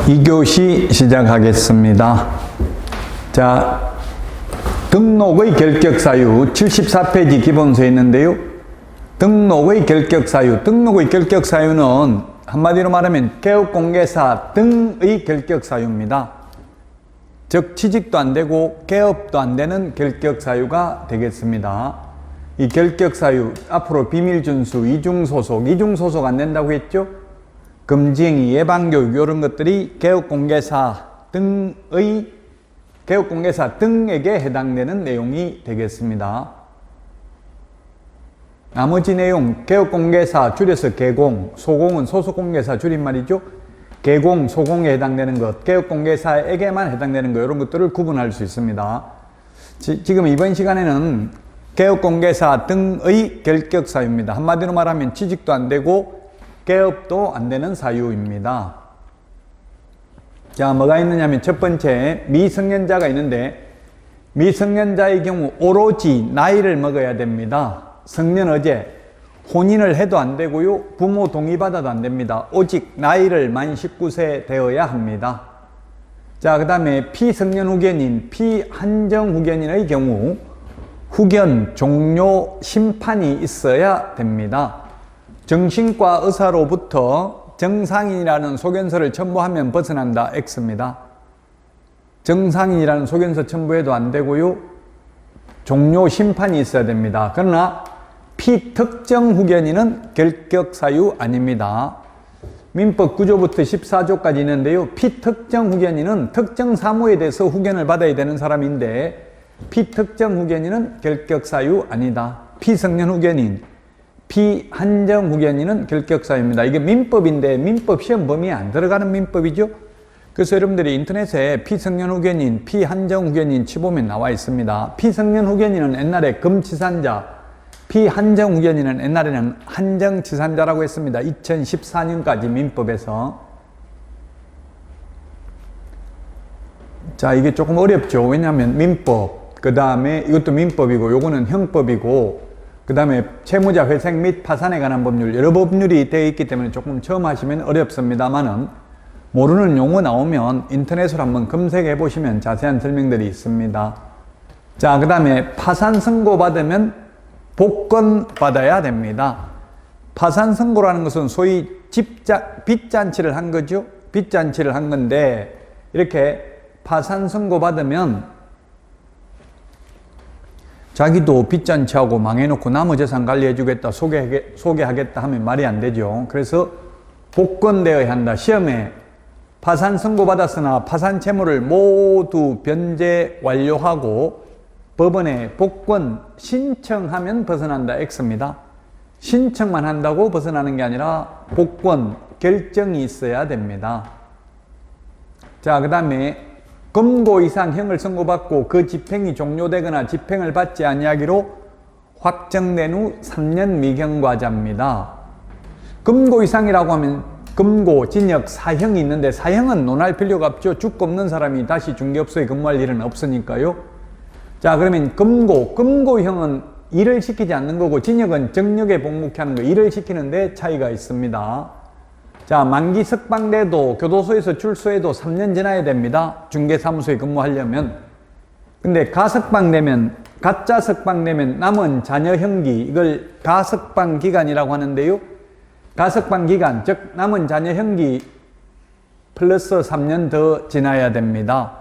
2교시 시작하겠습니다. 자, 등록의 결격사유 74페이지 기본서에 있는데요. 등록의 결격사유. 등록의 결격사유는 한마디로 말하면 개업공개사 등의 결격사유입니다. 즉 취직도 안 되고 개업도 안 되는 결격사유가 되겠습니다. 이 결격사유 앞으로 비밀준수, 이중소속 안 된다고 했죠? 금지행위, 예방교육 이런 것들이 개업공개사 등에게 해당되는 내용이 되겠습니다. 나머지 내용 개업공개사 줄여서 개공, 소공은 소속공개사 줄임말이죠. 개공, 소공에 해당되는 것, 개업공개사에게만 해당되는 것 이런 것들을 구분할 수 있습니다. 지금 이번 시간에는 개업공개사 등의 결격사유입니다. 한마디로 말하면 취직도 안 되고 개업도 안 되는 사유입니다. 자, 뭐가 있느냐면 첫 번째 미성년자가 있는데 미성년자의 경우 오로지 나이를 먹어야 됩니다. 성년어제 혼인을 해도 안 되고요. 부모 동의받아도 안 됩니다. 오직 나이를 만 19세 되어야 합니다. 자, 그 다음에 피성년 후견인, 피한정 후견인의 경우 후견 종료 심판이 있어야 됩니다. 정신과 의사로부터 정상인이라는 소견서를 첨부하면 벗어난다. X입니다. 정상인이라는 소견서 첨부해도 안 되고요. 종료 심판이 있어야 됩니다. 그러나 피특정 후견인은 결격사유 아닙니다. 민법 9조부터 14조까지 있는데요. 피특정 후견인은 특정 사무에 대해서 후견을 받아야 되는 사람인데 피특정 후견인은 결격사유 아니다. 피성년 후견인, 피한정 후견인은 결격사유입니다. 이게 민법인데 민법 시험 범위에 안 들어가는 민법이죠. 그래서 여러분들이 인터넷에 피성년 후견인, 피한정 후견인 치보면 나와 있습니다. 피성년 후견인은 옛날에 금치산자, 피한정 후견인은 옛날에는 한정치산자라고 했습니다. 2014년까지 민법에서. 자, 이게 조금 어렵죠. 왜냐하면 민법, 그 다음에 이것도 민법이고 요거는 형법이고 그 다음에 채무자 회생 및 파산에 관한 법률 여러 법률이 되어 있기 때문에 조금 처음 하시면 어렵습니다만은 모르는 용어 나오면 인터넷으로 한번 검색해 보시면 자세한 설명들이 있습니다. 자, 그 다음에 파산 선고 받으면 복권 받아야 됩니다. 파산 선고라는 것은 소위 빚잔치를 한 거죠. 빚잔치를 한 건데 이렇게 파산 선고 받으면 자기도 빚잔치하고 망해놓고 남의 재산 관리해주겠다, 소개하겠다 하면 말이 안 되죠. 그래서 복권되어야 한다. 시험에 파산 선고받았으나 파산 채무를 모두 변제 완료하고 법원에 복권 신청하면 벗어난다. X입니다. 신청만 한다고 벗어나는 게 아니라 복권 결정이 있어야 됩니다. 자, 그 다음에 금고 이상 형을 선고받고 그 집행이 종료되거나 집행을 받지 아니하기로 확정된 후 3년 미경과자입니다. 금고 이상이라고 하면 금고, 징역, 사형이 있는데 사형은 논할 필요가 없죠. 죽고 없는 사람이 다시 중개업소에 근무할 일은 없으니까요. 자, 그러면 금고형은 일을 시키지 않는 거고 징역은 정력에 복무케 하는 거, 일을 시키는데 차이가 있습니다. 자, 만기 석방돼도 교도소에서 출소해도 3년 지나야 됩니다. 중개사무소에 근무하려면. 근데 가석방되면, 가짜 석방되면 남은 자녀 형기, 이걸 가석방 기간이라고 하는데요. 가석방 기간, 즉 남은 자녀 형기 플러스 3년 더 지나야 됩니다.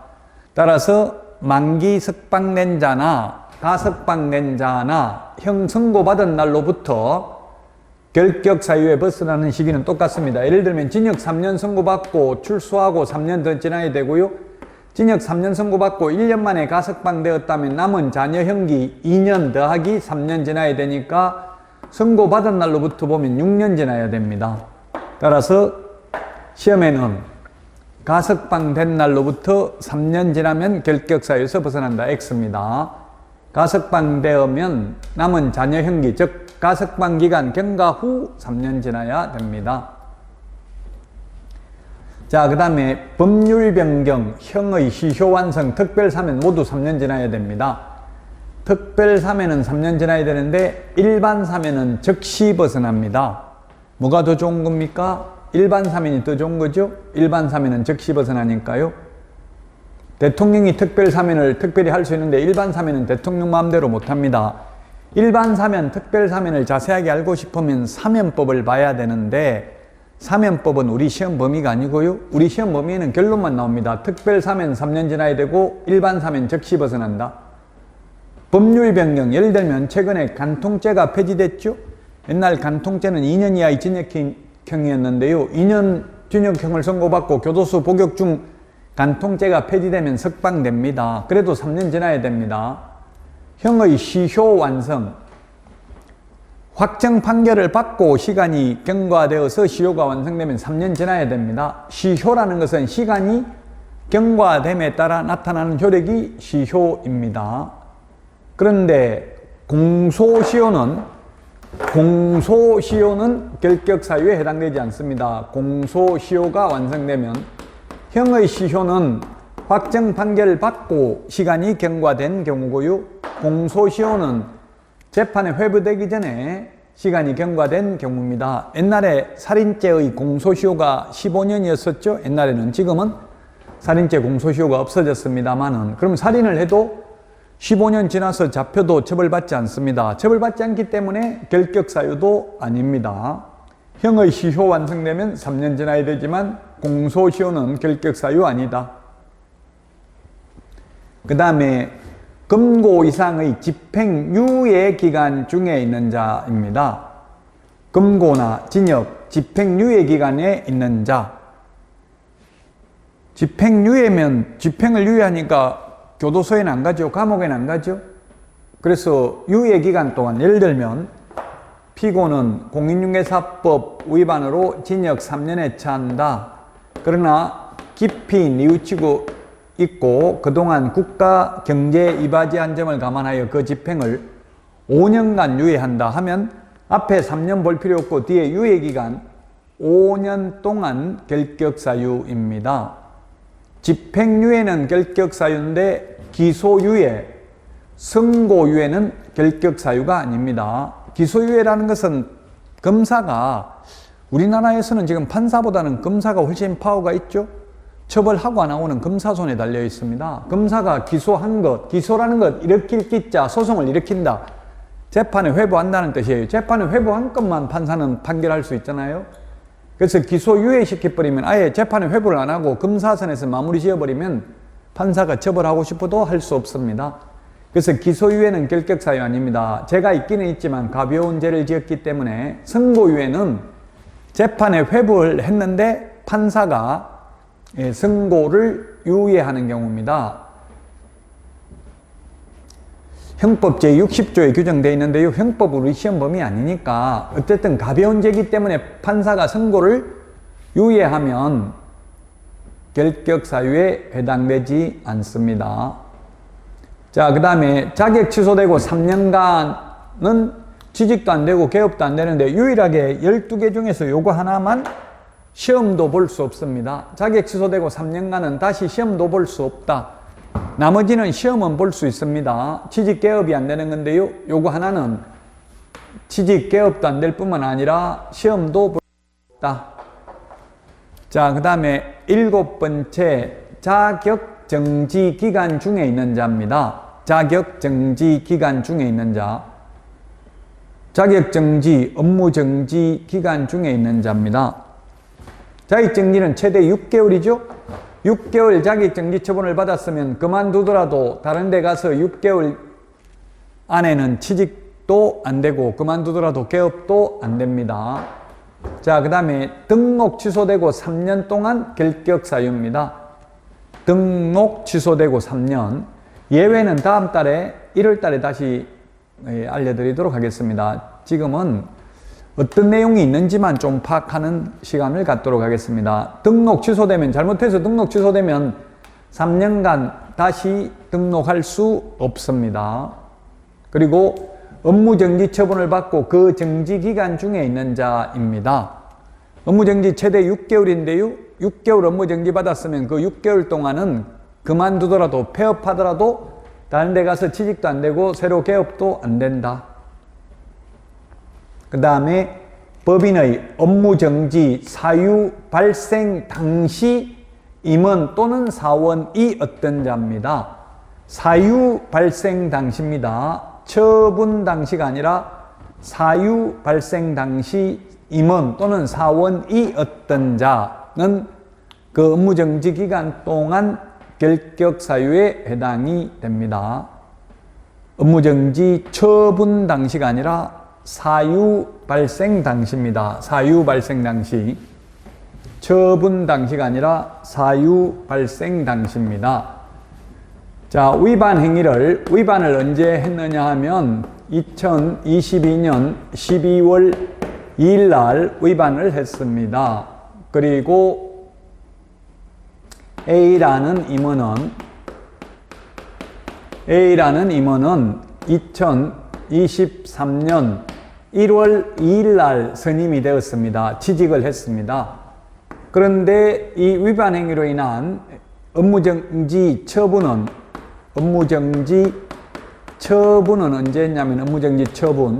따라서 만기 석방된 자나 가석방된 자나 형 선고받은 날로부터 결격사유에 벗어나는 시기는 똑같습니다. 예를 들면 징역 3년 선고받고 출소하고 3년 더 지나야 되고요. 징역 3년 선고받고 1년 만에 가석방되었다면 남은 자녀 형기 2년 더하기 3년 지나야 되니까 선고받은 날로부터 보면 6년 지나야 됩니다. 따라서 시험에는 가석방된 날로부터 3년 지나면 결격사유에서 벗어난다. X입니다. 가석방되면 남은 자녀 형기, 즉 가석방 기간 경과 후 3년 지나야 됩니다. 자, 그 다음에 법률 변경, 형의 시효 완성, 특별사면 모두 3년 지나야 됩니다. 특별사면은 3년 지나야 되는데 일반 사면은 즉시 벗어납니다. 뭐가 더 좋은 겁니까? 일반 사면이 더 좋은 거죠? 일반 사면은 즉시 벗어나니까요. 대통령이 특별 사면을 특별히 할 수 있는데 일반 사면은 대통령 마음대로 못합니다. 일반 사면, 특별 사면을 자세하게 알고 싶으면 사면법을 봐야 되는데 사면법은 우리 시험 범위가 아니고요. 우리 시험 범위에는 결론만 나옵니다. 특별 사면 3년 지나야 되고 일반 사면 즉시 벗어난다. 법률 변경, 예를 들면 최근에 간통죄가 폐지됐죠. 옛날 간통죄는 2년 이하의 징역형이었는데요. 2년 징역형을 선고받고 교도소 복역 중 간통죄가 폐지되면 석방됩니다. 그래도 3년 지나야 됩니다. 형의 시효 완성, 확정 판결을 받고 시간이 경과되어서 시효가 완성되면 3년 지나야 됩니다. 시효라는 것은 시간이 경과됨에 따라 나타나는 효력이 시효입니다. 그런데 공소시효는 결격사유에 해당되지 않습니다. 공소시효가 완성되면 형의 시효는 확정 판결을 받고 시간이 경과된 경우고요. 공소시효는 재판에 회부되기 전에 시간이 경과된 경우입니다. 옛날에 살인죄의 공소시효가 15년이었었죠. 옛날에는. 지금은 살인죄 공소시효가 없어졌습니다만은, 그럼 살인을 해도 15년 지나서 잡혀도 처벌받지 않습니다. 처벌받지 않기 때문에 결격사유도 아닙니다. 형의 시효 완성되면 3년 지나야 되지만 공소시효는 결격사유 아니다. 그 다음에 금고 이상의 집행유예 기간 중에 있는 자입니다. 금고나 징역, 집행유예 기간에 있는 자. 집행유예면 집행을 유예하니까 교도소에는 안 가죠. 감옥에는 안 가죠. 그래서 유예기간 동안, 예를 들면 피고는 공인중개사법 위반으로 징역 3년에 처한다. 그러나 깊이 뉘우치고 있고 그동안 국가 경제에 이바지한 점을 감안하여 그 집행을 5년간 유예한다 하면 앞에 3년 볼 필요 없고 뒤에 유예기간 5년 동안 결격사유입니다. 집행유예는 결격사유인데 기소유예, 선고유예는 결격사유가 아닙니다. 기소유예라는 것은 검사가, 우리나라에서는 지금 판사보다는 검사가 훨씬 파워가 있죠. 처벌하고 나오는 검사 손에 달려 있습니다. 검사가 기소한 것, 기소라는 것, 일으킬 기자, 소송을 일으킨다. 재판에 회부한다는 뜻이에요. 재판에 회부한 것만 판사는 판결할 수 있잖아요. 그래서 기소유예시켜버리면, 아예 재판에 회부를 안 하고 검사선에서 마무리 지어버리면 판사가 처벌하고 싶어도 할 수 없습니다. 그래서 기소유예는 결격사유 아닙니다. 죄가 있기는 있지만 가벼운 죄를 지었기 때문에, 선고유예는 재판에 회부를 했는데 판사가 선고를 유예하는 경우입니다. 형법 제60조에 규정되어 있는데요. 형법 우리 시험 범위 아니니까 어쨌든 가벼운 죄이기 때문에 판사가 선고를 유예하면 결격사유에 해당되지 않습니다. 자, 그 다음에 자격 취소되고 3년간은 취직도 안 되고 개업도 안 되는데 유일하게 12개 중에서 요거 하나만 시험도 볼 수 없습니다. 자격 취소되고 3년간은 다시 시험도 볼 수 없다. 나머지는 시험은 볼 수 있습니다. 취직 개업이 안 되는 건데요. 요거 하나는 취직 개업도 안 될 뿐만 아니라 시험도 볼 수 없다. 자, 그 다음에 7번째, 자격 정지 기간 중에 있는 자입니다. 자격 정지 기간 중에 있는 자. 자격 정지, 업무 정지 기간 중에 있는 자입니다. 자격 정지는 최대 6개월이죠. 6개월 자격 정지 처분을 받았으면 그만두더라도 다른 데 가서 6개월 안에는 취직도 안 되고 그만두더라도 개업도 안 됩니다. 자, 그 다음에 등록 취소되고 3년 동안 결격사유입니다. 등록 취소되고 3년. 예외는 다음 달에 1월 달에 다시 알려드리도록 하겠습니다. 지금은 어떤 내용이 있는지만 좀 파악하는 시간을 갖도록 하겠습니다. 등록 취소되면, 잘못해서 등록 취소되면 3년간 다시 등록할 수 없습니다. 그리고 업무정지 처분을 받고 그 정지기간 중에 있는 자입니다. 업무정지 최대 6개월인데요. 6개월 업무정지 받았으면 그 6개월 동안은 그만두더라도, 폐업하더라도 다른 데 가서 취직도 안 되고 새로 개업도 안 된다. 그 다음에 법인의 업무정지 사유 발생 당시 임원 또는 사원이 어떤 자입니다. 사유 발생 당시입니다. 처분 당시가 아니라 사유 발생 당시 임원 또는 사원이 어떤 자는 그 업무정지 기간 동안 결격 사유에 해당이 됩니다. 업무정지 처분 당시가 아니라 사유 발생 당시입니다. 사유 발생 당시. 처분 당시가 아니라 사유 발생 당시입니다. 자, 위반을 언제 했느냐 하면 2022년 12월 2일 날 위반을 했습니다. 그리고 A라는 임원은 2023년 1월 2일 날 선임이 되었습니다. 취직을 했습니다. 그런데 이 위반 행위로 인한 업무정지 처분은 언제 했냐면 업무정지 처분은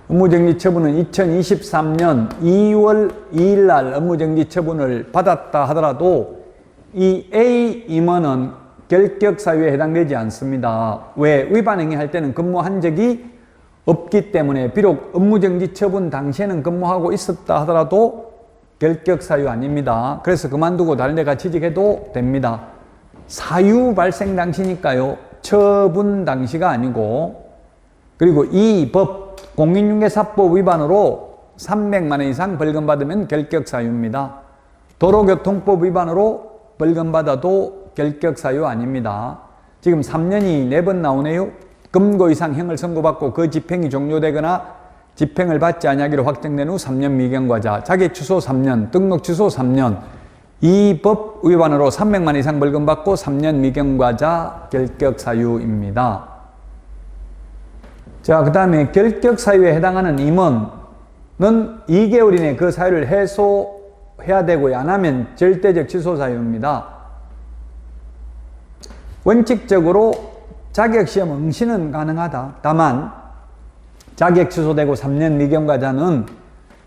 2023년 2월 2일 날 업무정지 처분을 받았다 하더라도 이 A 임원은 결격 사유에 해당되지 않습니다. 왜? 위반 행위 할 때는 근무한 적이 없기 때문에 비록 업무정지 처분 당시에는 근무하고 있었다 하더라도 결격 사유 아닙니다. 그래서 그만두고 다른 데 가 취직해도 됩니다. 사유 발생 당시니까요. 처분 당시가 아니고. 그리고 이 법 공인중개사법 위반으로 300만 원 이상 벌금 받으면 결격 사유입니다. 도로교통법 위반으로 벌금 받아도 결격 사유 아닙니다. 지금 3년이 4번 나오네요. 금고 이상 형을 선고받고 그 집행이 종료되거나 집행을 받지 아니하기로 확정된 후 3년 미경과자, 자격 취소 3년, 등록 취소 3년, 이 법 위반으로 300만 원 이상 벌금 받고 3년 미경과자 결격 사유입니다. 자, 그 다음에 결격 사유에 해당하는 임원은 2개월 이내에 그 사유를 해소해야 되고요. 안 하면 절대적 취소 사유입니다. 원칙적으로 자격시험 응시는 가능하다. 다만 자격 취소되고 3년 미경과자는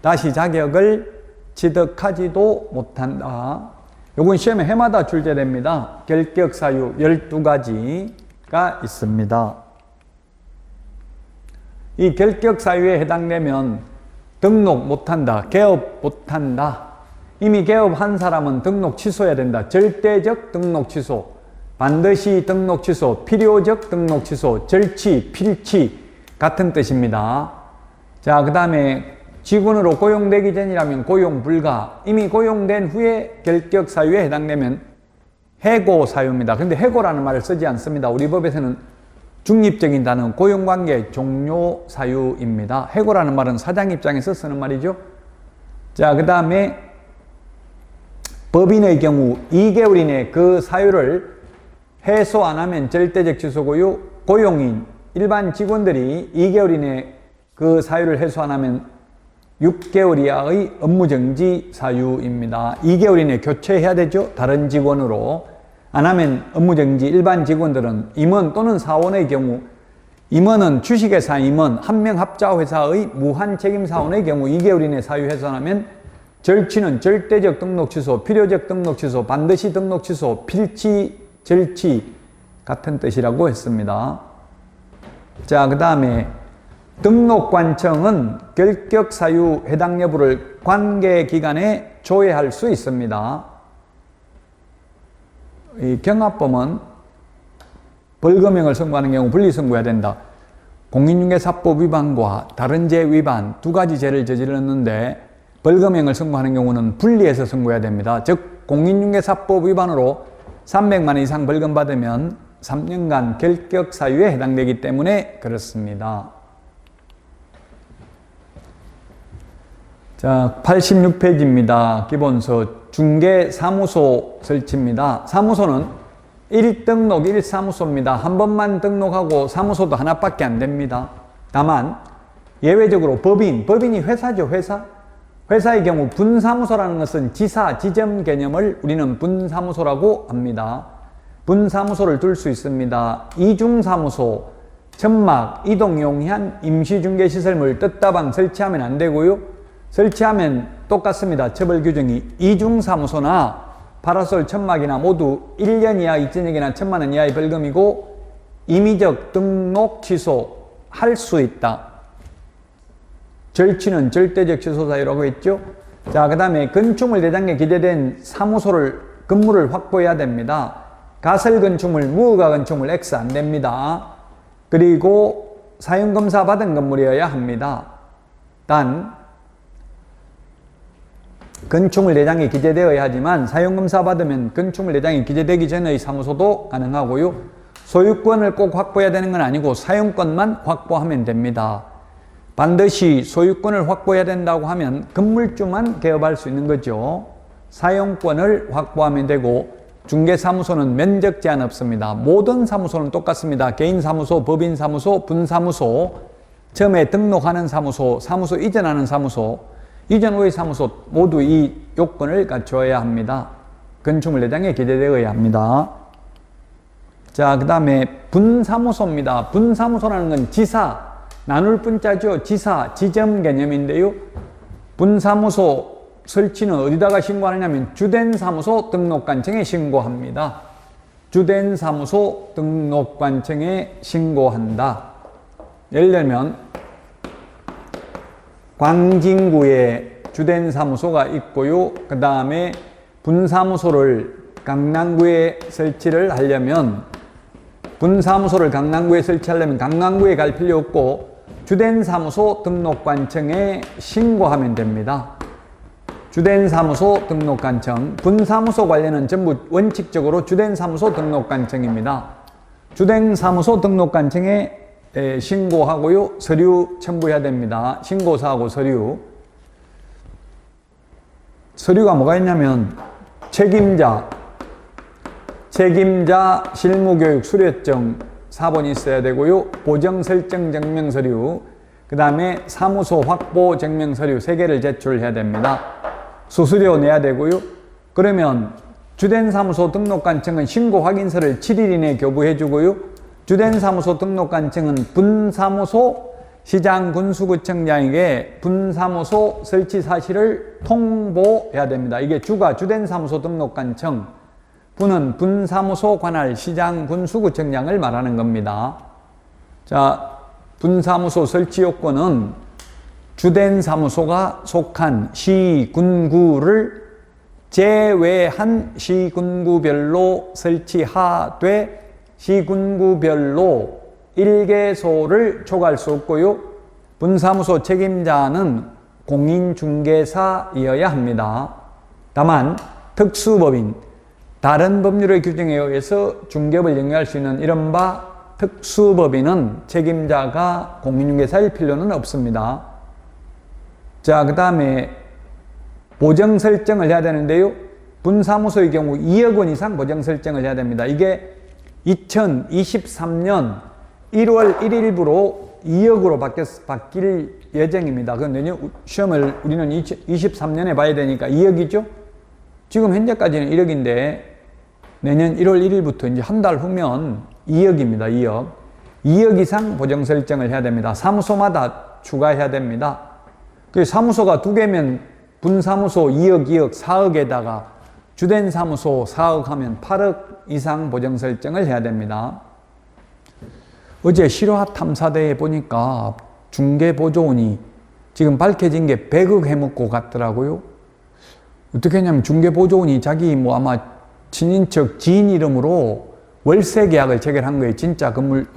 다시 자격을 취득하지도 못한다. 요건 시험에 해마다 출제됩니다. 결격 사유 12가지가 있습니다. 이 결격 사유에 해당되면 등록 못한다, 개업 못한다. 이미 개업한 사람은 등록 취소해야 된다. 절대적 등록 취소, 반드시 등록 취소, 필요적 등록 취소, 절치, 필치 같은 뜻입니다. 자, 그 다음에 직원으로 고용되기 전이라면 고용 불가, 이미 고용된 후에 결격 사유에 해당되면 해고 사유입니다. 그런데 해고라는 말을 쓰지 않습니다. 우리 법에서는 중립적인 단어 고용관계 종료 사유입니다. 해고라는 말은 사장 입장에서 쓰는 말이죠. 자, 그 다음에 법인의 경우 2개월 이내에 그 사유를 해소 안 하면 절대적 취소고요. 고용인, 일반 직원들이 2개월 이내에 그 사유를 해소 안 하면 6개월 이하의 업무정지 사유입니다. 2개월 이내에 교체해야 되죠. 다른 직원으로. 안 하면 업무정지. 일반 직원들은 임원 또는 사원의 경우, 임원은 주식회사 임원, 한명합자회사의 무한책임사원의 경우 2개월 이내에 사유 해소하면 절치는 절대적 등록 취소, 필요적 등록 취소, 반드시 등록 취소, 필치, 절치 같은 뜻이라고 했습니다. 자, 그 다음에 등록관청은 결격 사유 해당 여부를 관계기관에 조회할 수 있습니다. 이 경합범은 벌금형을 선고하는 경우 분리선고해야 된다. 공인중개사법 위반과 다른 죄 위반 2가지 죄를 저질렀는데 벌금형을 선고하는 경우는 분리해서 선고해야 됩니다. 즉 공인중개사법 위반으로 300만 원 이상 벌금 받으면 3년간 결격 사유에 해당되기 때문에 그렇습니다. 자, 86페이지입니다. 기본서 중개사무소 설치입니다. 사무소는 1등록 1사무소입니다. 한 번만 등록하고 사무소도 하나밖에 안 됩니다. 다만 예외적으로 법인이 회사죠. 회사의 경우 분사무소라는 것은 지사, 지점 개념을 우리는 분사무소라고 합니다. 분사무소를 둘 수 있습니다. 이중사무소, 천막, 이동용이한 임시중개시설물 뜻다방 설치하면 안 되고요. 설치하면 똑같습니다. 처벌 규정이 이중사무소나 파라솔 천막이나 모두 1년 이하 2천억이나 1,000만 원 이하의 벌금이고 임의적 등록 취소할 수 있다. 절취는 절대적 취소 사유라고 했죠. 자, 그 다음에 건축물 대장에 기재된 사무소를 건물을 확보해야 됩니다. 가설 건축물, 무허가 건축물 X 안 됩니다. 그리고 사용검사 받은 건물이어야 합니다. 단 건축물 내장에 기재되어야 하지만 사용검사 받으면 건축물 내장에 기재되기 전의 사무소도 가능하고요. 소유권을 꼭 확보해야 되는 건 아니고 사용권만 확보하면 됩니다. 반드시 소유권을 확보해야 된다고 하면 건물주만 개업할 수 있는 거죠. 사용권을 확보하면 되고 중개사무소는 면적 제한 없습니다. 모든 사무소는 똑같습니다. 개인사무소, 법인사무소, 분사무소, 처음에 등록하는 사무소, 사무소 이전하는 사무소, 이전 후의 사무소 모두 이 요건을 갖춰야 합니다. 건축물 내장에 기재되어야 합니다. 자, 그 다음에 분사무소입니다. 분사무소라는 건 지사, 나눌 분자죠. 지사, 지점 개념인데요. 분사무소 설치는 어디다가 신고하느냐면 주된 사무소 등록관청에 신고합니다. 주된 사무소 등록관청에 신고한다. 예를 들면 광진구에 주된 사무소가 있고요. 그 다음에 분사무소를 강남구에 설치를 하려면 분사무소를 강남구에 설치하려면 강남구에 갈 필요 없고 주된 사무소 등록관청에 신고하면 됩니다. 주된 사무소 등록관청, 분사무소 관련은 전부 원칙적으로 주된 사무소 등록관청입니다. 주된 사무소 등록관청에 신고하고요. 서류 첨부해야 됩니다. 신고서하고 서류. 서류가 뭐가 있냐면 책임자, 실무교육 수료증 4번이 있어야 되고요. 보정설정 증명서류, 그 다음에 사무소 확보 증명서류 3개를 제출해야 됩니다. 수수료 내야 되고요. 그러면 주된 사무소 등록관청은 신고 확인서를 7일 이내에 교부해 주고요. 주된 사무소 등록관청은 분사무소 시장군수구청장에게 분사무소 설치 사실을 통보해야 됩니다. 이게 주가 주된 사무소 등록관청, 분은 분사무소 관할 시장군수구청장을 말하는 겁니다. 자, 분사무소 설치 요건은 주된 사무소가 속한 시, 군구를 제외한 시군구별로 설치하되 시군구별로 1개소를 초과할 수 없고요. 분사무소 책임자는 공인중개사이어야 합니다. 다만 특수법인, 다른 법률의 규정에 의해서 중개업을 영위할 수 있는 이른바 특수법인은 책임자가 공인중개사일 필요는 없습니다. 자, 그 다음에 보정 설정을 해야 되는데요. 분사무소의 경우 2억 원 이상 보정 설정을 해야 됩니다. 이게 2023년 1월 1일부로 2억으로 바뀔 예정입니다. 그 내년 시험을 우리는 23년에 봐야 되니까 2억이죠. 지금 현재까지는 1억인데 내년 1월 1일부터 이제 한 달 후면 2억입니다. 2억. 2억 이상 보정 설정을 해야 됩니다. 사무소마다 추가해야 됩니다. 그 사무소가 2개면 분사무소 2억, 2억, 4억에다가 주된 사무소 4억 하면 8억 이상 보정 설정을 해야 됩니다. 어제 실화 탐사대에 보니까 중개보조원이 지금 밝혀진 게 100억 해먹고 갔더라고요. 어떻게 했냐면 중개보조원이 자기 뭐 아마 친인척 지인 이름으로 월세 계약을 체결한 거예요. 진짜 건물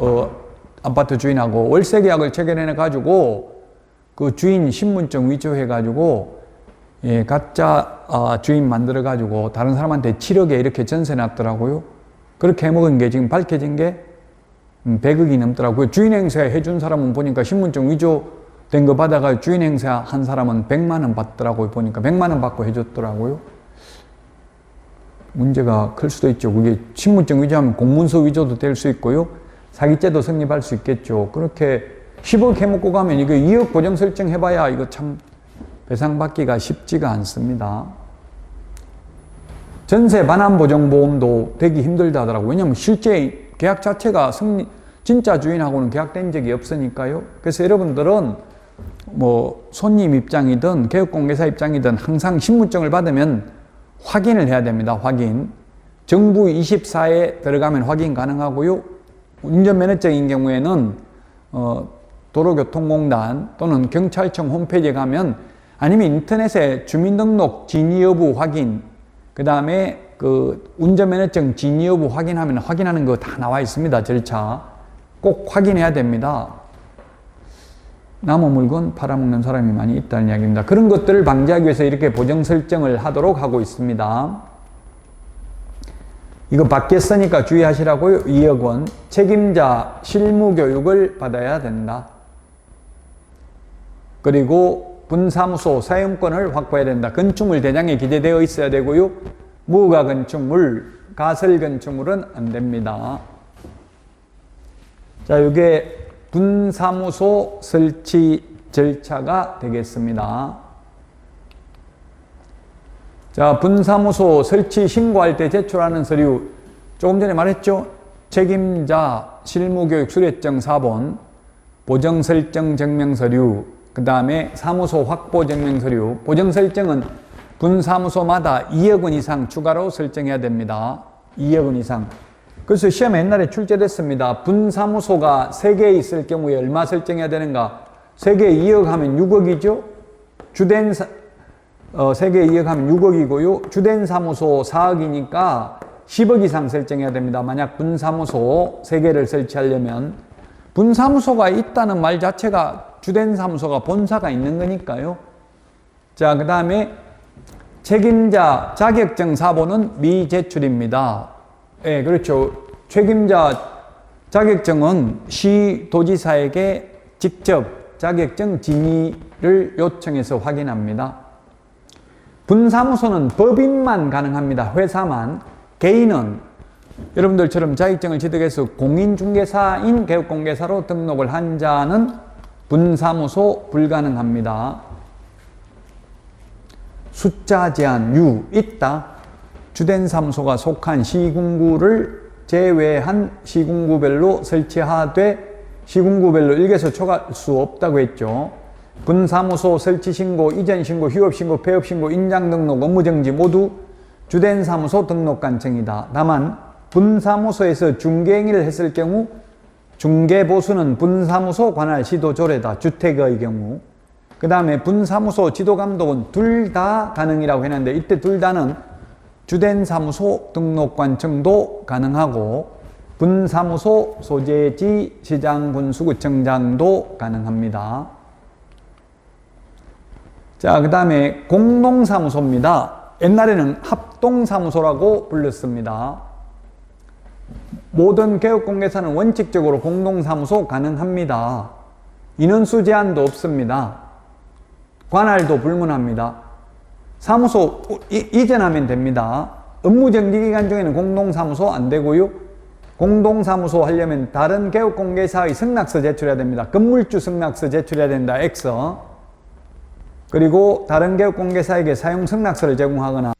아파트 주인하고 월세 계약을 체결해 가지고 그 주인 신분증 위조해 가지고 가짜 주인 만들어 가지고 다른 사람한테 7억에 이렇게 전세 놨더라고요. 그렇게 해먹은 게 지금 밝혀진 게 100억이 넘더라고요. 주인 행세 해준 사람은 보니까 신분증 위조된 거 받아가 주인 행세 한 사람은 100만 원 받더라고요. 보니까 100만 원 받고 해줬더라고요. 문제가 클 수도 있죠. 그게 신분증 위조하면 공문서 위조도 될 수 있고요. 사기죄도 성립할 수 있겠죠. 그렇게 10억 해먹고 가면 이거 2억 보정 설정 해봐야 이거 참 배상받기가 쉽지가 않습니다. 전세 반환 보정 보험도 되기 힘들다 하더라고요. 왜냐면 실제 계약 자체가 진짜 주인하고는 계약된 적이 없으니까요. 그래서 여러분들은 뭐 손님 입장이든 개업공개사 입장이든 항상 신분증을 받으면 확인을 해야 됩니다. 확인. 정부 24에 들어가면 확인 가능하고요. 운전면허증인 경우에는 도로교통공단 또는 경찰청 홈페이지에 가면, 아니면 인터넷에 주민등록 진위 여부 확인, 그 다음에 그 운전면허증 진위 여부 확인하면 확인하는 거 다 나와 있습니다. 절차 꼭 확인해야 됩니다. 남의 물건 팔아먹는 사람이 많이 있다는 이야기입니다. 그런 것들을 방지하기 위해서 이렇게 보정 설정을 하도록 하고 있습니다. 이거 받겠으니까 주의하시라고요. 2억 원. 책임자 실무 교육을 받아야 된다. 그리고 분사무소 사용권을 확보해야 된다. 건축물 대장에 기재되어 있어야 되고요. 무허가 건축물, 가설 건축물은 안 됩니다. 자, 이게 분사무소 설치 절차가 되겠습니다. 자, 분사무소 설치 신고할 때 제출하는 서류, 조금 전에 말했죠? 책임자 실무교육 수료증 4본, 보정설정 증명서류, 그 다음에 사무소 확보 증명서류. 보정설정은 분사무소마다 2억 원 이상 추가로 설정해야 됩니다. 2억 원 이상. 그래서 시험에 옛날에 출제됐습니다. 분사무소가 3개 있을 경우에 얼마 설정해야 되는가? 3개 2억 하면 6억이죠? 3개 2억 하면 6억이고요. 주된 사무소 4억이니까 10억 이상 설정해야 됩니다. 만약 분사무소 3개를 설치하려면. 분사무소가 있다는 말 자체가 주된 사무소가 본사가 있는 거니까요. 자, 그 다음에 책임자 자격증 사본은 미제출입니다. 예, 그렇죠. 책임자 자격증은 시도지사에게 직접 자격증 진위를 요청해서 확인합니다. 분사무소는 법인만 가능합니다. 회사만. 개인은 여러분들처럼 자격증을 취득해서 공인중개사인 개업공개사로 등록을 한 자는 분사무소 불가능합니다. 숫자 제한 유 있다. 주된 사무소가 속한 시군구를 제외한 시군구별로 설치하되 시군구별로 1개소 초과할 수 없다고 했죠. 분사무소 설치신고, 이전신고, 휴업신고, 폐업신고, 인장등록, 업무정지 모두 주된 사무소 등록 간청이다. 다만 분사무소에서 중개행위를 했을 경우 중개보수는 분사무소 관할 시도조례다. 주택의 경우. 그 다음에 분사무소 지도감독은 둘 다 가능이라고 했는데, 이때 둘 다는 주된 사무소 등록 관청도 가능하고 분사무소 소재지 시장분수구청장도 가능합니다. 자, 그 다음에 공동사무소입니다. 옛날에는 합동사무소라고 불렀습니다. 모든 개업공개사는 원칙적으로 공동사무소 가능합니다. 인원수 제한도 없습니다. 관할도 불문합니다. 사무소 이전하면 됩니다. 업무정지기간 중에는 공동사무소 안 되고요. 공동사무소 하려면 다른 개업공개사의 승낙서 제출해야 됩니다. 건물주 승낙서 제출해야 된다. X. 그리고 다른 개업공개사에게 사용 승낙서를 제공하거나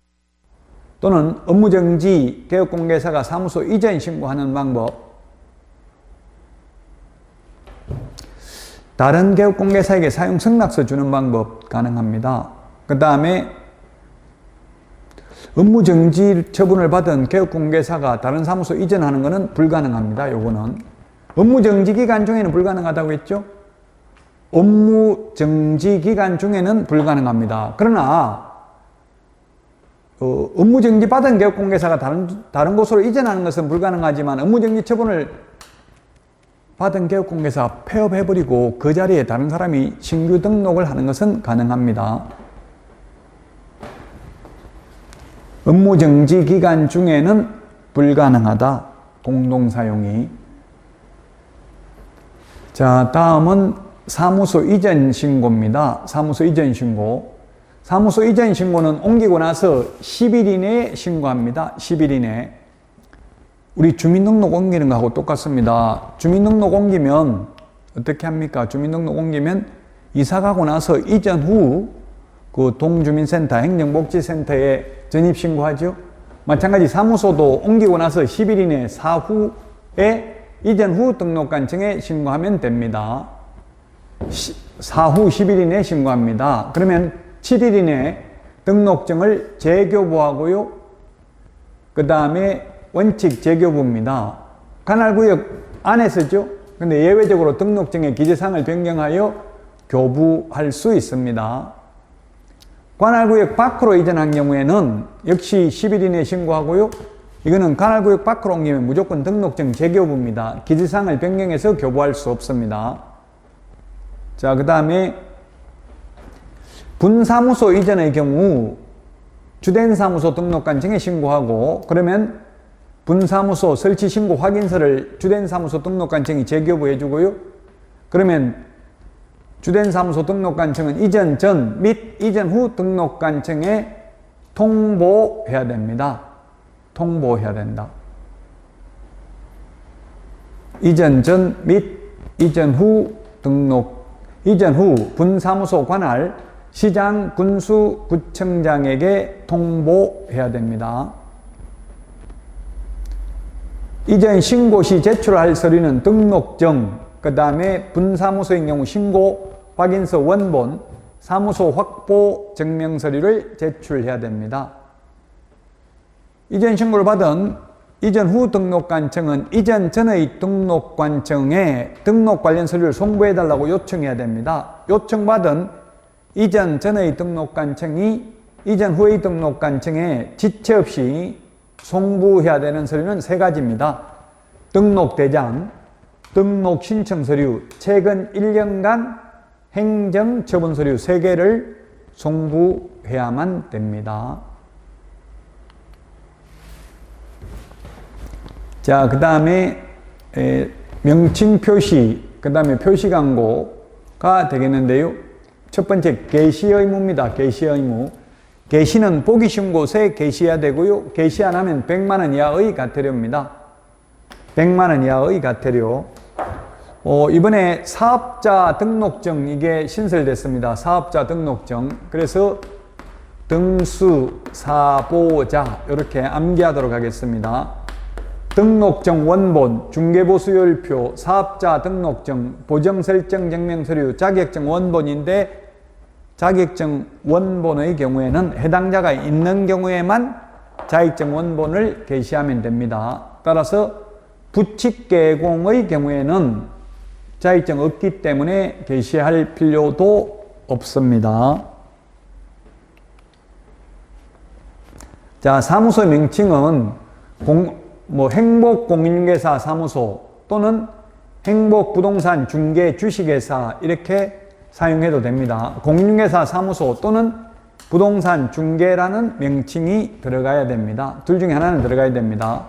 또는 업무정지 개업공개사가 사무소 이전 신고하는 방법. 다른 개업공개사에게 사용 승낙서 주는 방법 가능합니다. 그 다음에 업무정지 처분을 받은 개업공개사가 다른 사무소 이전하는 것은 불가능합니다. 요거는 업무정지 기간 중에는 불가능하다고 했죠. 업무정지 기간 중에는 불가능합니다. 그러나 업무정지 받은 개업공개사가 다른 곳으로 이전하는 것은 불가능하지만 업무정지 처분을 받은 개업공개사 폐업해버리고 그 자리에 다른 사람이 신규 등록을 하는 것은 가능합니다. 업무정지 기간 중에는 불가능하다. 공동사용이. 자, 다음은 사무소 이전 신고입니다. 사무소 이전 신고. 사무소 이전 신고는 옮기고 나서 10일 이내에 신고합니다. 10일 이내. 우리 주민등록 옮기는 거하고 똑같습니다. 주민등록 옮기면 어떻게 합니까? 주민등록 옮기면 이사 가고 나서 이전 후 그 동주민센터, 행정복지센터에 전입신고하죠. 마찬가지 사무소도 옮기고 나서 10일 이내 사후에 이전 후 등록관청에 신고하면 됩니다. 사후 10일 이내에 신고합니다. 그러면 7일 이내에 등록증을 재교부하고요. 그 다음에 원칙 재교부입니다. 관할구역 안에서죠. 근데 예외적으로 등록증의 기재사항을 변경하여 교부할 수 있습니다. 관할구역 밖으로 이전한 경우에는 역시 10일 이내에 신고하고요. 이거는 관할구역 밖으로 옮기면 무조건 등록증 재교부입니다. 기재사항을 변경해서 교부할 수 없습니다. 자, 그 다음에 분사무소 이전의 경우 주된 사무소 등록관청에 신고하고, 그러면 분사무소 설치 신고 확인서를 주된 사무소 등록관청이 재교부해 주고요. 그러면 주된 사무소 등록관청은 이전 전 및 이전 후 등록관청에 통보해야 됩니다. 통보해야 된다. 이전 전 및 이전 후 이전 후 분사무소 관할 시장, 군수, 구청장에게 통보해야 됩니다. 이전 신고 시 제출할 서류는 등록증, 그 다음에 분사무소인 경우 신고 확인서 원본, 사무소 확보 증명 서류를 제출해야 됩니다. 이전 신고를 받은 이전 후 등록관청은 이전 전의 등록관청에 등록 관련 서류를 송부해달라고 요청해야 됩니다. 요청받은 이전 전의 등록관청이 이전 후의 등록관청에 지체 없이 송부해야 되는 서류는 3가지입니다. 등록대장, 등록신청서류, 최근 1년간 행정처분서류 3개를 송부해야만 됩니다. 자, 그 다음에 명칭 표시, 그 다음에 표시 광고가 되겠는데요. 첫 번째, 게시 의무입니다. 게시 의무. 게시는 보기 쉬운 곳에 게시해야 되고요. 게시 안 하면 100만 원 이하의 과태료입니다. 100만 원 이하의 과태료. 이번에 사업자 등록증 이게 신설됐습니다. 사업자 등록증. 그래서 등수, 사보자 이렇게 암기하도록 하겠습니다. 등록증 원본, 중개보수열표, 사업자 등록증, 보정설정 증명서류, 자격증 원본인데 자격증 원본의 경우에는 해당자가 있는 경우에만 자격증 원본을 게시하면 됩니다. 따라서 부칙개공의 경우에는 자격증 없기 때문에 게시할 필요도 없습니다. 자, 사무소 명칭은 행복공인중개사 사무소 또는 행복부동산 중개 주식회사 이렇게 사용해도 됩니다. 공인중개사 사무소 또는 부동산 중개라는 명칭이 들어가야 됩니다. 둘 중에 하나는 들어가야 됩니다.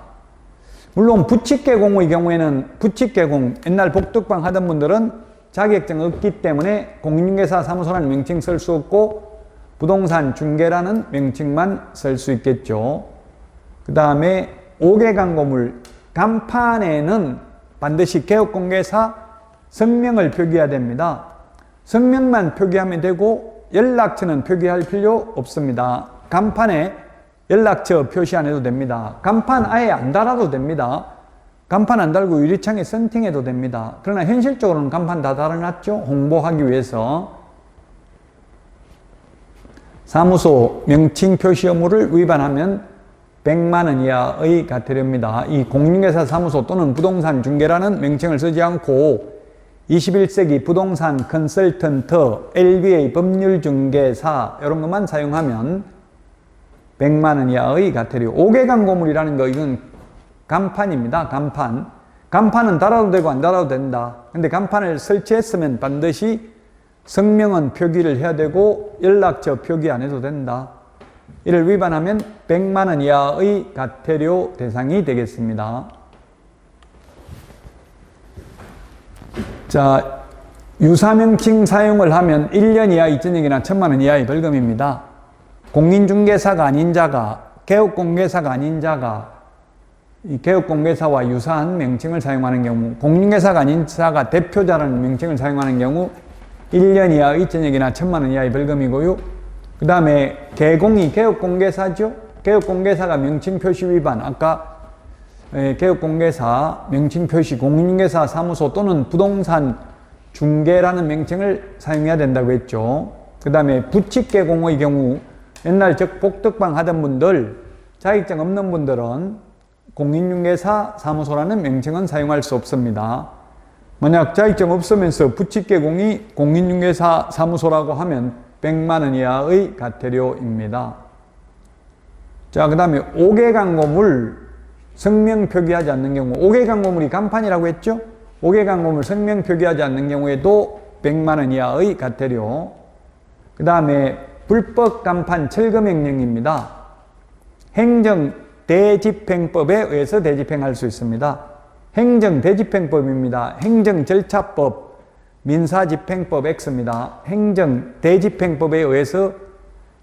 물론 부칙개공의 경우에는 부칙개공, 옛날 복덕방 하던 분들은 자격증 없기 때문에 공인중개사 사무소라는 명칭 쓸 수 없고 부동산 중개라는 명칭만 쓸 수 있겠죠. 그 다음에 5개 광고물, 간판에는 반드시 개업공개사 성명을 표기해야 됩니다. 성명만 표기하면 되고 연락처는 표기할 필요 없습니다. 간판에 연락처 표시 안 해도 됩니다. 간판 아예 안 달아도 됩니다. 간판 안 달고 유리창에 썬팅해도 됩니다. 그러나 현실적으로는 간판 다 달아놨죠. 홍보하기 위해서. 사무소 명칭 표시 의무를 위반하면 100만 원 이하의 과태료입니다. 이 공인중개사 사무소 또는 부동산 중개라는 명칭을 쓰지 않고 21세기 부동산 컨설턴트, LBA 법률중개사 이런 것만 사용하면 100만 원 이하의 과태료. 5개 광고물이라는 거 이건 간판입니다. 간판. 간판은 달아도 되고 안 달아도 된다. 근데 간판을 설치했으면 반드시 성명은 표기를 해야 되고 연락처 표기 안 해도 된다. 이를 위반하면 100만 원 이하의 과태료 대상이 되겠습니다. 자, 유사명칭 사용을 하면 1년 이하 입전역이나 1000만 원 이하의 벌금입니다. 공인중개사가 아닌 자가, 개업공개사가 아닌 자가 이 개업공개사와 유사한 명칭을 사용하는 경우, 공인중개사가 아닌 자가 대표자라는 명칭을 사용하는 경우 1년 이하 입전역이나 1000만 원 이하의 벌금이고요. 그 다음에 개공이 개업공개사죠. 개업공개사가 명칭 표시 위반, 아까 개업공개사, 명칭표시, 공인중개사 사무소 또는 부동산 중개라는 명칭을 사용해야 된다고 했죠. 그 다음에 부칙개공의 경우 옛날 복덕방 하던 분들, 자격증 없는 분들은 공인중개사 사무소라는 명칭은 사용할 수 없습니다. 만약 자격증 없으면서 부칙개공이 공인중개사 사무소라고 하면 100만 원 이하의 과태료입니다. 자, 그 다음에 5개 광고물 성명 표기하지 않는 경우, 5개 광고물이 간판이라고 했죠? 5개 광고물 성명 표기하지 않는 경우에도 100만 원 이하의 과태료. 그 다음에 불법 간판 철거명령입니다. 행정 대집행법에 의해서 대집행할 수 있습니다. 행정 대집행법입니다. 행정절차법, 민사집행법 X입니다. 행정 대집행법에 의해서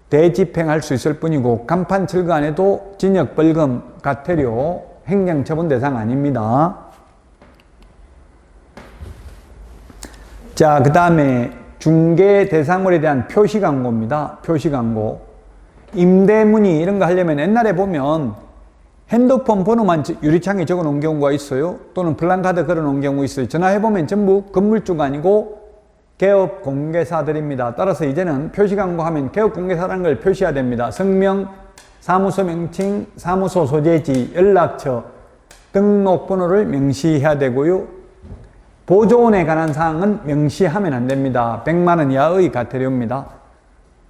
대집행할 수 있을 뿐이고 간판 철거 안 해도 징역, 벌금, 과태료, 행정처분 대상 아닙니다. 자, 그 다음에 중개 대상물에 대한 표시광고입니다. 표시광고. 임대문의 이런 거 하려면 옛날에 보면 핸드폰 번호만 유리창에 적어 놓은 경우가 있어요. 또는 플랜카드 걸어 놓은 경우 있어요. 전화해보면 전부 건물주가 아니고 개업공개사들입니다. 따라서 이제는 표시광고하면 개업공개사라는 걸 표시해야 됩니다. 성명, 사무소 명칭, 사무소 소재지, 연락처, 등록번호를 명시해야 되고요. 보조원에 관한 사항은 명시하면 안 됩니다. 100만 원 이하의 과태료입니다.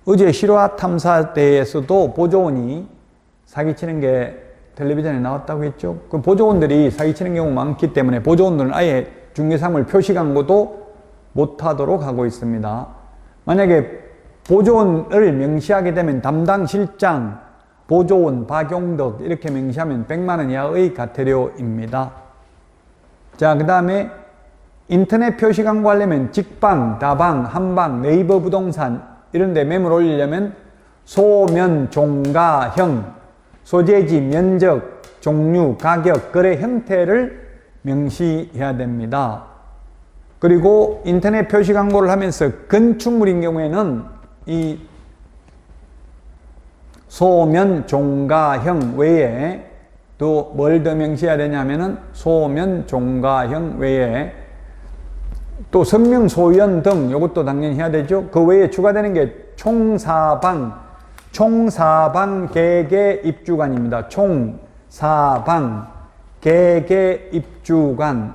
어제 실화 탐사대에서도 보조원이 사기치는 게 텔레비전에 나왔다고 했죠. 그 보조원들이 사기치는 경우가 많기 때문에 보조원들은 아예 중개사물 표시광고도 못하도록 하고 있습니다. 만약에 보조원을 명시하게 되면 담당 실장, 보조원, 박용덕 이렇게 명시하면 100만 원 이하의 과태료입니다. 자, 그 다음에 인터넷 표시 광고하려면 직방, 다방, 한방, 네이버 부동산 이런 데 매물 올리려면 소면, 종가, 형, 소재지, 면적, 종류, 가격, 거래 형태를 명시해야 됩니다. 그리고 인터넷 표시 광고를 하면서 건축물인 경우에는 이 소면, 종가, 형 외에 또 뭘 더 명시해야 되냐면은 소면, 종가, 형 외에 또 성명, 소연 등 이것도 당연히 해야 되죠. 그 외에 추가되는 게 총사방, 개개 입주관입니다. 총사방, 개개 입주관,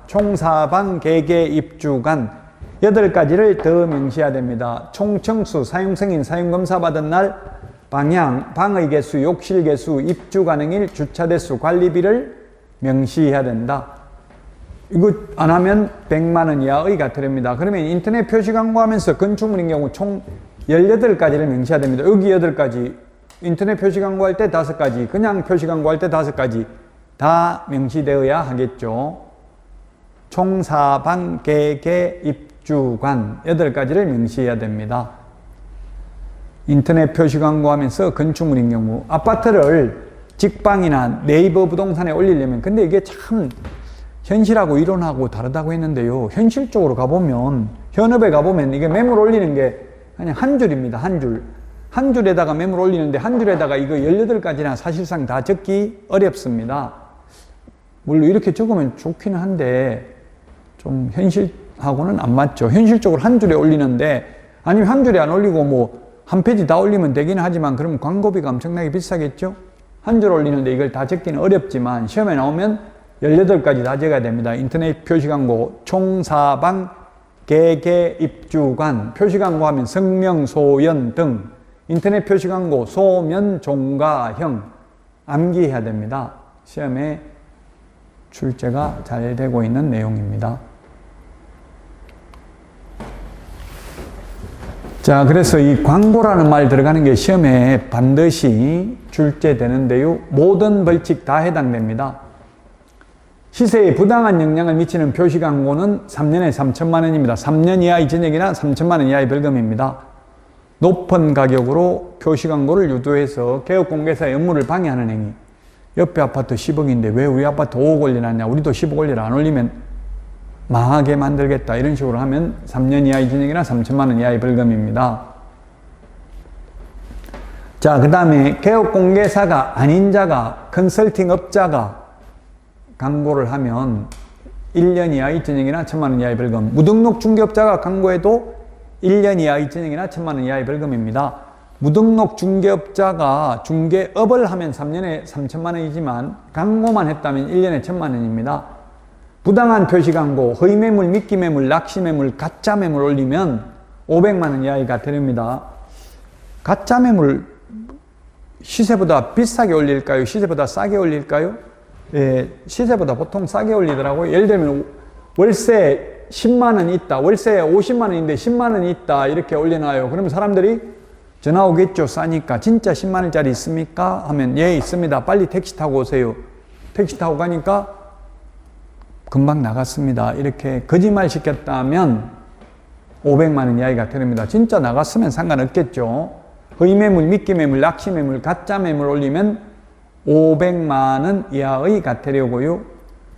총사방, 개개 입주관 8가지를 더 명시해야 됩니다. 총청수, 사용승인, 사용검사 받은 날, 방향, 방의 개수, 욕실 개수, 입주 가능일, 주차 대수, 관리비를 명시해야 된다. 이거 안 하면 100만 원 이하의 과태료입니다. 그러면 인터넷 표시 광고하면서 건축물인 경우 총 18가지를 명시해야 됩니다. 여기 8가지, 인터넷 표시 광고할 때 5가지, 그냥 표시 광고할 때 5가지 다 명시되어야 하겠죠. 총사방, 개개, 입주관 8가지를 명시해야 됩니다. 인터넷 표시 광고하면서 건축물인 경우 아파트를 직방이나 네이버 부동산에 올리려면 근데 이게 참 현실하고 이론하고 다르다고 했는데요. 현실적으로 가보면 현업에 가보면 이게 매물 올리는 게 그냥 한 줄입니다. 한 줄. 한 줄에다가 매물 올리는데 한 줄에다가 이거 18가지나 사실상 다 적기 어렵습니다. 물론 이렇게 적으면 좋기는 한데 좀 현실하고는 안 맞죠. 현실적으로 한 줄에 올리는데 아니면 한 줄에 안 올리고 뭐 한 페이지 다 올리면 되긴 하지만 그러면 광고비가 엄청나게 비싸겠죠. 한 줄 올리는데 이걸 다 적기는 어렵지만 시험에 나오면 18가지 다 적어야 됩니다. 인터넷 표시 광고, 총사방, 개개, 입주관, 표시 광고하면 성명, 소연 등 인터넷 표시 광고, 소면, 종가, 형 암기해야 됩니다. 시험에 출제가 잘 되고 있는 내용입니다. 자, 그래서 이 광고라는 말 들어가는 게 시험에 반드시 출제되는데요. 모든 벌칙 다 해당됩니다. 시세에 부당한 영향을 미치는 표시 광고는 3년에 3천만 원입니다. 3년 이하의 징역이나 3천만 원 이하의 벌금입니다. 높은 가격으로 표시 광고를 유도해서 개업공개사의 업무를 방해하는 행위. 옆에 아파트 10억인데 왜 우리 아파트 5억 올려놨냐? 우리도 10억 올리라. 안 올리면 망하게 만들겠다. 이런 식으로 하면 3년 이하의 징역이나 3천만 원 이하의 벌금입니다. 자, 그 다음에 개업공개사가 아닌 자가, 컨설팅 업자가 광고를 하면 1년 이하 2천억이나 1,000만 원 이하의 벌금. 무등록 중개업자가 광고해도 1년 이하 2천억이나 1,000만 원 이하의 벌금입니다. 무등록 중개업자가 중개업을 하면 3년에 3천만 원이지만 광고만 했다면 1년에 1,000만 원입니다. 부당한 표시 광고, 허위매물, 미끼매물, 낚시매물, 가짜매물 올리면 500만 원 이하의 과태료입니다. 가짜매물 시세보다 비싸게 올릴까요? 시세보다 싸게 올릴까요? 예, 시세보다 보통 싸게 올리더라고요. 예를 들면 월세 10만 원 있다. 월세 50만 원인데 10만 원 있다. 이렇게 올려놔요. 그러면 사람들이 전화 오겠죠. 싸니까. 진짜 10만 원짜리 있습니까? 하면 예, 있습니다. 빨리 택시 타고 오세요. 택시 타고 가니까 금방 나갔습니다. 이렇게 거짓말 시켰다면 500만 원 이하의 과태료입니다. 진짜 나갔으면 상관없겠죠. 허위매물, 미끼매물, 낚시매물, 가짜매물 올리면 500만 원 이하의 과태료고요.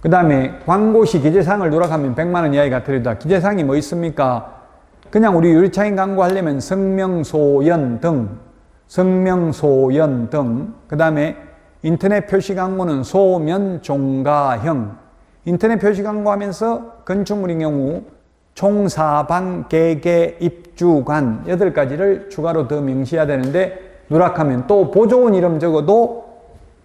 그 다음에 광고시 기재사항을 누락하면 100만 원 이하의 과태료다. 기재사항이 뭐 있습니까? 그냥 우리 유리창에 광고하려면 성명소연 등, 성명소연 등, 그 다음에 인터넷 표시 광고는 소면 종가형, 인터넷 표시 광고하면서 건축물인 경우 총사방, 개개, 입주관 8가지를 추가로 더 명시해야 되는데 누락하면 또 보조원 이름 적어도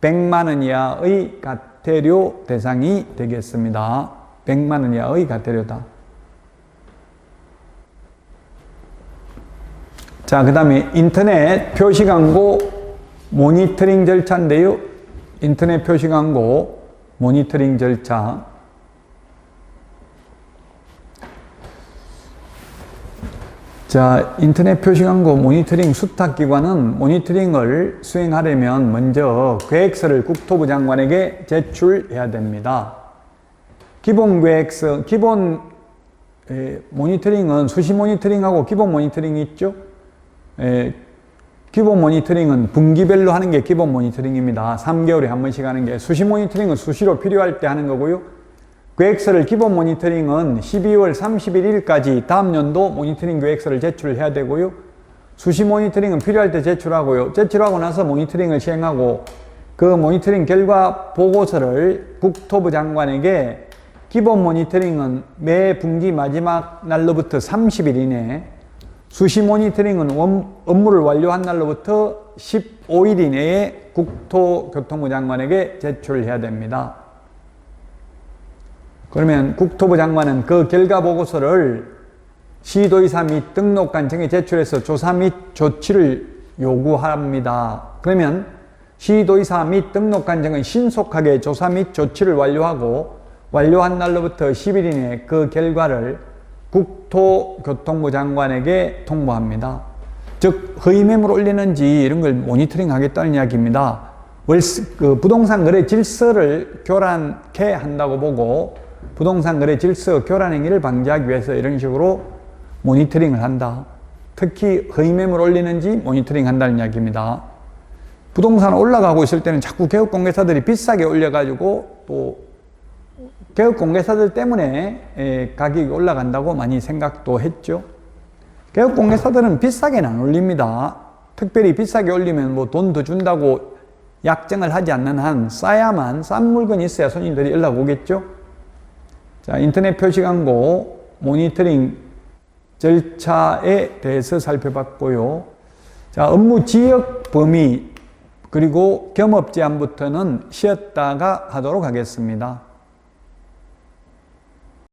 100만 원 이하의 과태료 대상이 되겠습니다. 100만 원 이하의 과태료다. 자, 그 다음에 인터넷 표시 광고 모니터링 절차인데요. 인터넷 표시 광고 모니터링 절차. 자, 인터넷 표시 광고 모니터링 수탁기관은 모니터링을 수행하려면 먼저 계획서를 국토부 장관에게 제출해야 됩니다. 기본 계획서, 기본 모니터링은 수시 모니터링하고 기본 모니터링이 있죠. 기본 모니터링은 분기별로 하는 게 기본 모니터링입니다. 3개월에 한 번씩 하는 게. 수시 모니터링은 수시로 필요할 때 하는 거고요. 계획서를 기본 모니터링은 12월 31일까지 다음 연도 모니터링 계획서를 제출해야 되고요. 수시 모니터링은 필요할 때 제출하고요. 제출하고 나서 모니터링을 시행하고 그 모니터링 결과 보고서를 국토부 장관에게 기본 모니터링은 매 분기 마지막 날로부터 30일 이내, 수시 모니터링은 업무를 완료한 날로부터 15일 이내에 국토교통부 장관에게 제출해야 됩니다. 그러면 국토부 장관은 그 결과 보고서를 시도의사 및 등록관청에 제출해서 조사 및 조치를 요구합니다. 그러면 시도의사 및 등록관청은 신속하게 조사 및 조치를 완료하고 완료한 날로부터 10일 이내에 그 결과를 국토교통부 장관에게 통보합니다. 즉 허위매물 올리는지 이런 걸 모니터링 하겠다는 이야기입니다. 부동산 거래 질서를 교란케 한다고 보고 부동산 거래 질서 교란 행위를 방지하기 위해서 이런 식으로 모니터링을 한다. 특히 허위매물 올리는지 모니터링 한다는 이야기입니다. 부동산 올라가고 있을 때는 자꾸 개업공개사들이 비싸게 올려가지고 또 개업공개사들 때문에 가격이 올라간다고 많이 생각도 했죠. 개업공개사들은 비싸게는 안 올립니다. 특별히 비싸게 올리면 뭐 돈 더 준다고 약정을 하지 않는 한 싸야만, 싼 물건이 있어야 손님들이 연락 오겠죠. 자, 인터넷 표시 광고 모니터링 절차에 대해서 살펴봤고요. 자, 업무 지역 범위 그리고 겸업 제한부터는 쉬었다가 하도록 하겠습니다.